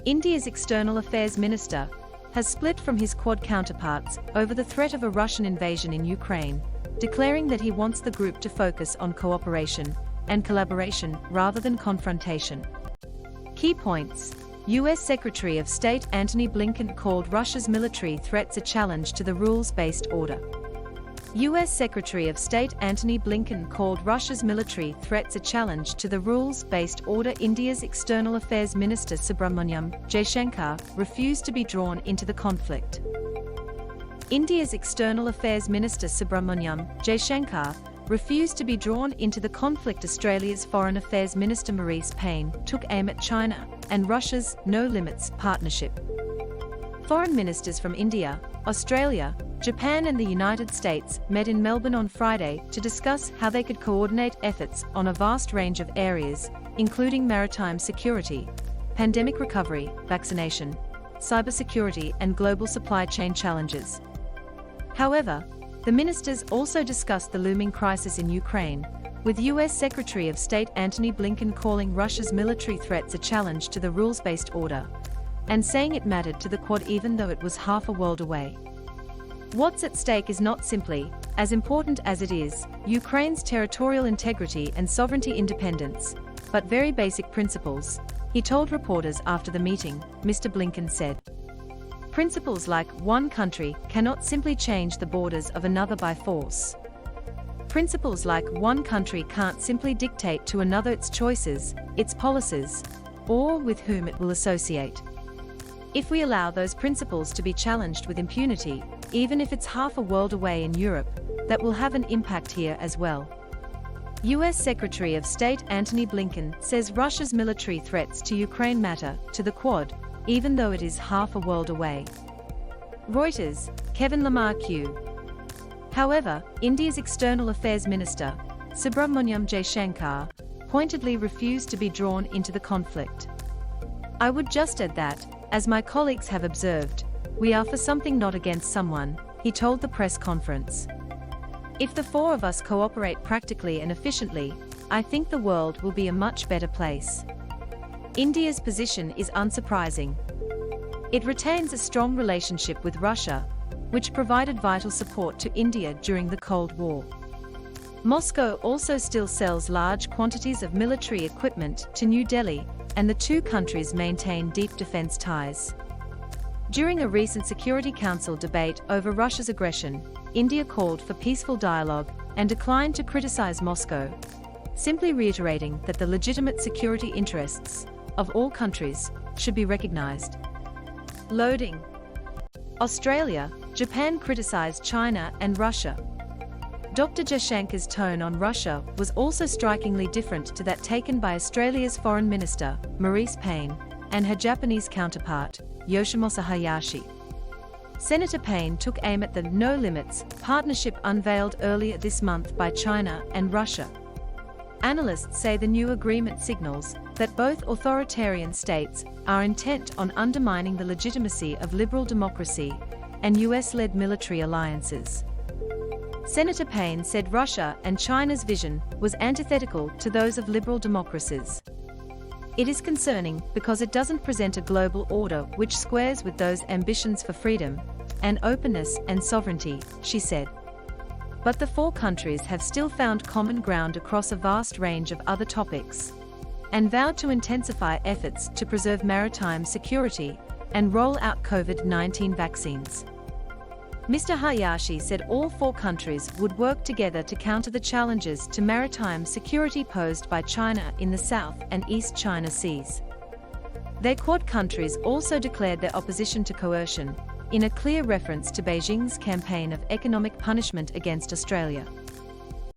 India's External Affairs Minister, has split from his Quad counterparts over the threat of a Russian invasion in Ukraine, declaring that he wants the group to focus on cooperation and collaboration rather than confrontation. Key points. U.S. Secretary of State Antony Blinken called Russia's military threats a challenge to the rules-based order. U.S. Secretary of State Antony Blinken called Russia's military threats a challenge to the rules-based order. India's External Affairs Minister Subrahmanyam Jashankar refused to be drawn into the conflict. India's External Affairs Minister Subrahmanyam Jashankar refused to be drawn into the conflict. Australia's Foreign Affairs Minister Marise Payne took aim at China and Russia's No Limits partnership. Foreign ministers from India, Australia, Japan and the United States met in Melbourne on Friday to discuss how they could coordinate efforts on a vast range of areas, including maritime security, pandemic recovery, vaccination, cybersecurity and global supply chain challenges. However, the ministers also discussed the looming crisis in Ukraine, with U.S. Secretary of State Antony Blinken calling Russia's military threats a challenge to the rules-based order, and saying it mattered to the Quad even though it was half a world away. What's at stake is not simply, as important as it is, Ukraine's territorial integrity and sovereignty independence, but very basic principles, he told reporters after the meeting, Mr. Blinken said. Principles like one country cannot simply change the borders of another by force. Principles like one country can't simply dictate to another its choices, its policies, or with whom it will associate. If we allow those principles to be challenged with impunity, even if it's half a world away in Europe, that will have an impact here as well. U.S. Secretary of State Antony Blinken says Russia's military threats to Ukraine matter to the Quad, even though it is half a world away. Reuters, Kevin Lamar Q. However, India's External Affairs Minister, Subrahmanyam Jashankar, pointedly refused to be drawn into the conflict. I would just add that, as my colleagues have observed, we are for something not against someone, he told the press conference. If the four of us cooperate practically and efficiently, I think the world will be a much better place. India's position is unsurprising. It retains a strong relationship with Russia, which provided vital support to India during the Cold War. Moscow also still sells large quantities of military equipment to New Delhi, and the two countries maintain deep defense ties. During a recent Security Council debate over Russia's aggression, India called for peaceful dialogue and declined to criticize Moscow, simply reiterating that the legitimate security interests of all countries should be recognized. Loading. Australia, Japan criticized China and Russia. Dr. Jashankar's tone on Russia was also strikingly different to that taken by Australia's Foreign Minister, Marise Payne, and her Japanese counterpart, Yoshimasa Hayashi. Senator Payne took aim at the No Limits partnership unveiled earlier this month by China and Russia. Analysts say the new agreement signals that both authoritarian states are intent on undermining the legitimacy of liberal democracy and US-led military alliances. Senator Payne said Russia and China's vision was antithetical to those of liberal democracies. It is concerning because it doesn't present a global order which squares with those ambitions for freedom and openness and sovereignty, she said. But the four countries have still found common ground across a vast range of other topics, and vowed to intensify efforts to preserve maritime security and roll out COVID-19 vaccines. Mr. Hayashi said all four countries would work together to counter the challenges to maritime security posed by China in the South and East China Seas. Their Quad countries also declared their opposition to coercion, in a clear reference to Beijing's campaign of economic punishment against Australia.